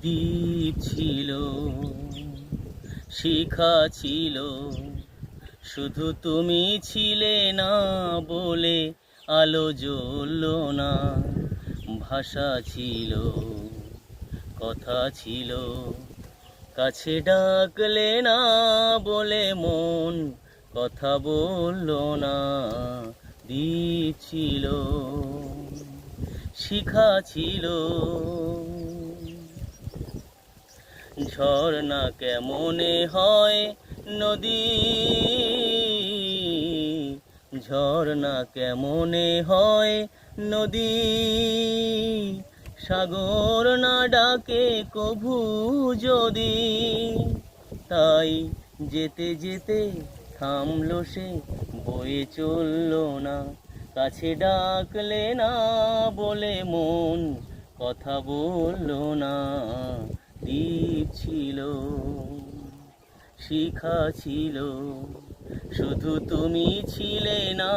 দ্বীপ ছিল, শিখা ছিল, শুধু তুমি ছিলে না বলে আলো জ্বলল না। ভাষা ছিল, কথা ছিল, কাছে ডাকলে না বলে মন কথা বলল না। দ্বীপ ছিল, শিখা ছিল। ঝর্ণা কেমনে হয় নদী, ঝর্ণা কেমনে হয় নদী, সাগর না ডাকে কভু যদি। তাই যেতে যেতে থামলো সে, বয়ে চলল না। কাছে ডাকলে না বলে মন কথা বলল না। দ্বীপ ছিল, শিখা ছিল, শুধু তুমি ছিলে না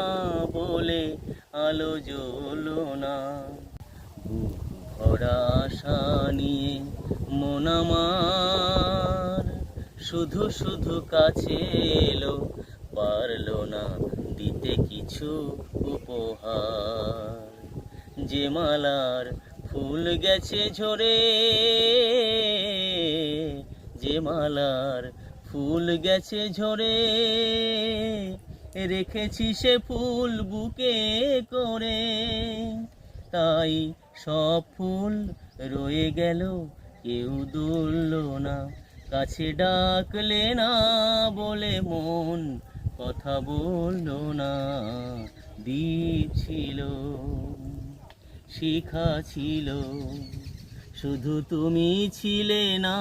বলে আলো জ্বলল না। বুক ভরা আশা নিয়ে মন আমার শুধু শুধু কাছে এলো, পারলো না দিতে কিছু উপহার। যে মালার ফুল গেছে ঝরে, যে মালার ফুল গেছে ঝরে, রেখেছি সে ফুল বুকে করে। তাই সব ফুল রয়ে গেল, কেউ দুলল না। কাছে ডাকলে না বলে মন কথা বলল না। দ্বীপ ছিল, শিখা ছিল, শুধু তুমি ছিলে না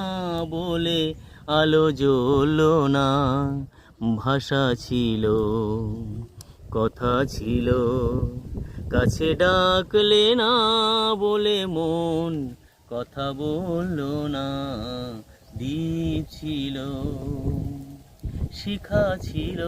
বলে আলো জ্বলল না। ভাষা ছিল, কথা ছিল, কাছে ডাকলে না বলে মন কথা বলল না। দ্বীপ ছিল, শিখা ছিল।